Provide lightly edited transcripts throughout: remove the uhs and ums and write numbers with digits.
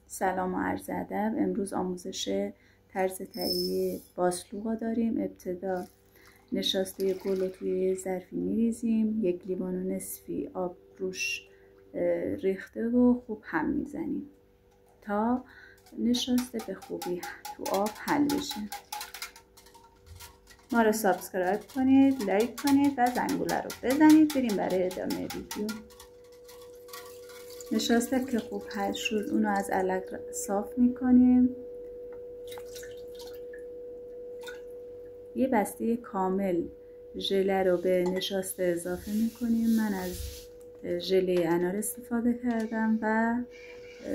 سلام و عرض ادب. امروز آموزش طرز تهیه باسلوق داریم. ابتدا نشاسته گل رو توی ظرفی میریزیم، 1 لیوان و نصفی آب روش ریخته و خوب هم میزنیم تا نشاسته به خوبی تو آب حل بشه. ما رو سابسکرایب کنید، لایک کنید و زنگوله رو بزنید. بریم برای ادامه ویدیو. نشاسته که خوب حل شد اونو از علق صاف میکنیم. یه بسته کامل ژله رو به نشاسته اضافه میکنیم. من از ژله انار استفاده کردم و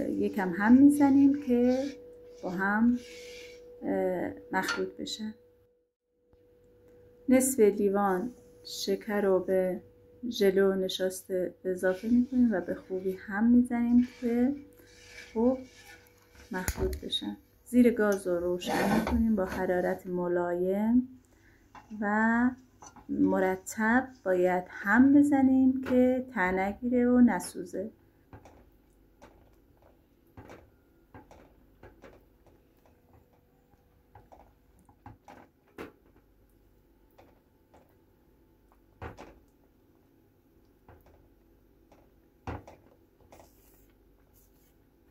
یکم هم میزنیم که با هم مخلوط بشه. نصف لیوان شکر رو به ژله و نشاسته اضافه میکنیم و به خوبی هم میزنیم که خوب مخلوط بشن. زیر گاز رو روشن میکنیم با حرارت ملایم و مرتب باید هم بزنیم که ته نگیره و نسوزه.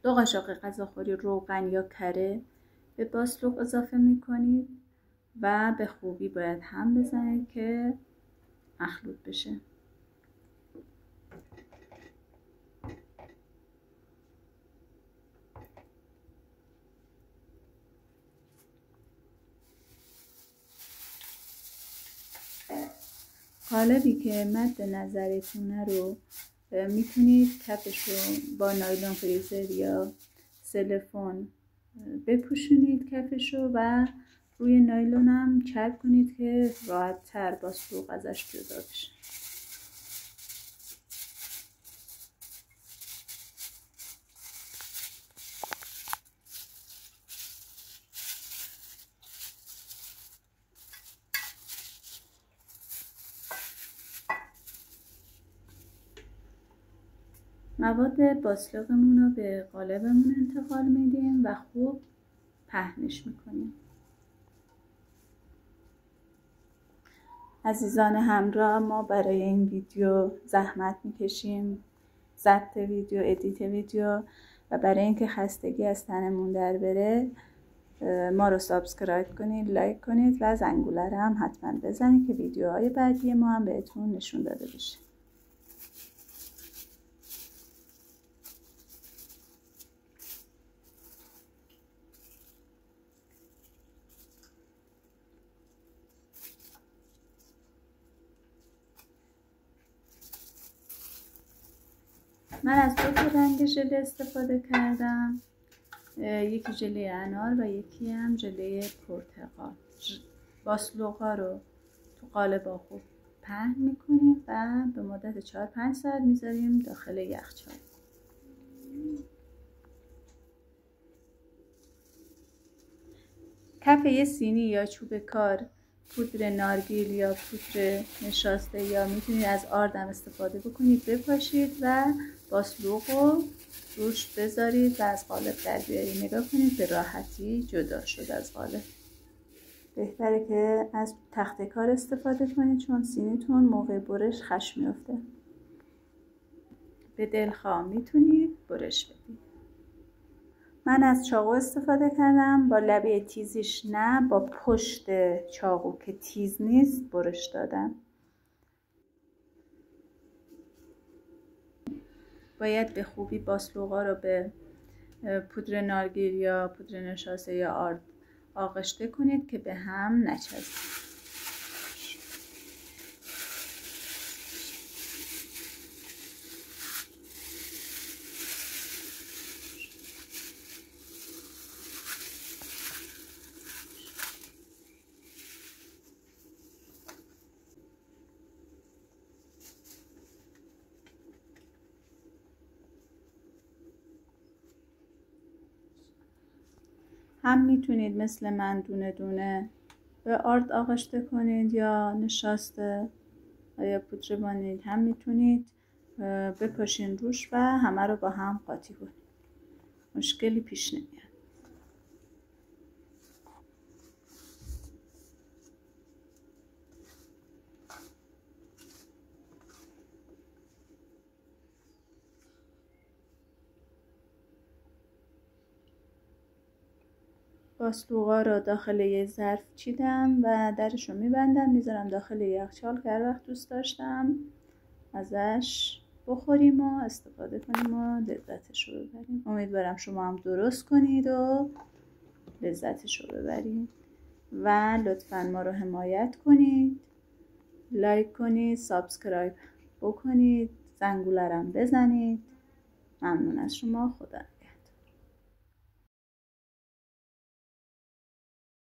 دو قاشق غذاخوری روغن یا کره به باسلوق اضافه میکنید و به خوبی باید هم بزنید که مخلوط بشه. قالبی که مد نظرتونه رو میتونید کفش رو با نایلون فریزر یا سیلیکون بپوشونید کفش رو و روی نایلون هم چرب کنید که راحت تر باسلوق ازش جدا بشه. مواد باسلوقمون رو به قالبمون انتقال میدیم و خوب پهنش میکنیم. عزیزان همراه، ما برای این ویدیو زحمت میکشیم، ضبط ویدیو، ادیت ویدیو، و برای اینکه خستگی از تنمون در بره ما رو سابسکرایب کنید، لایک کنید و زنگوله رو هم حتما بزنید که ویدیوهای بعدی ما هم بهتون نشون داده بشه. من از 2 رنگ ژله استفاده کردم، یکی ژله انار و یکی هم ژله پرتقال. باسلوقا رو تو قالب خوب پهن میکنیم و به مدت 4-5 ساعت میذاریم داخل یخچال. کف یه سینی یا چوب کار پودر نارگیل یا پودر نشاسته یا میتونید از آردم استفاده بکنید بپاشید و باسلوق رو روش بذارید و از قالب در بیارید. نگاه کنید به راحتی جدا شد از قالب. بهتره که از تخته کار استفاده کنید چون سینیتون موقع برش خش میفته. به دلخواه میتونید برش بدید. من از چاقو استفاده کردم، با لبه تیزیش نه، با پشت چاقو که تیز نیست برش دادم. باید به خوبی باسلوقا رو به پودر نارگیل یا پودر نشاسته یا آرد آغشته کنید که به هم نچسبه. هم میتونید مثل من دونه دونه به آرد آغشته کنید یا نشاسته یا پودر وانیل، هم میتونید بپاشین روش و همه رو با هم قاطی کنید. مشکلی پیش نمیاد. باسلوقا رو داخل یه ظرف چیدم و درش رو میبندم، میذارم داخل یخچال که هر وقت دوست داشتم ازش بخوریم و استفاده کنیم و لذتش رو ببریم. امیدوارم شما هم درست کنید و لذتش رو ببرید و لطفاً ما رو حمایت کنید، لایک کنید، سابسکرایب بکنید، زنگوله رو بزنید. ممنون از شما. خدا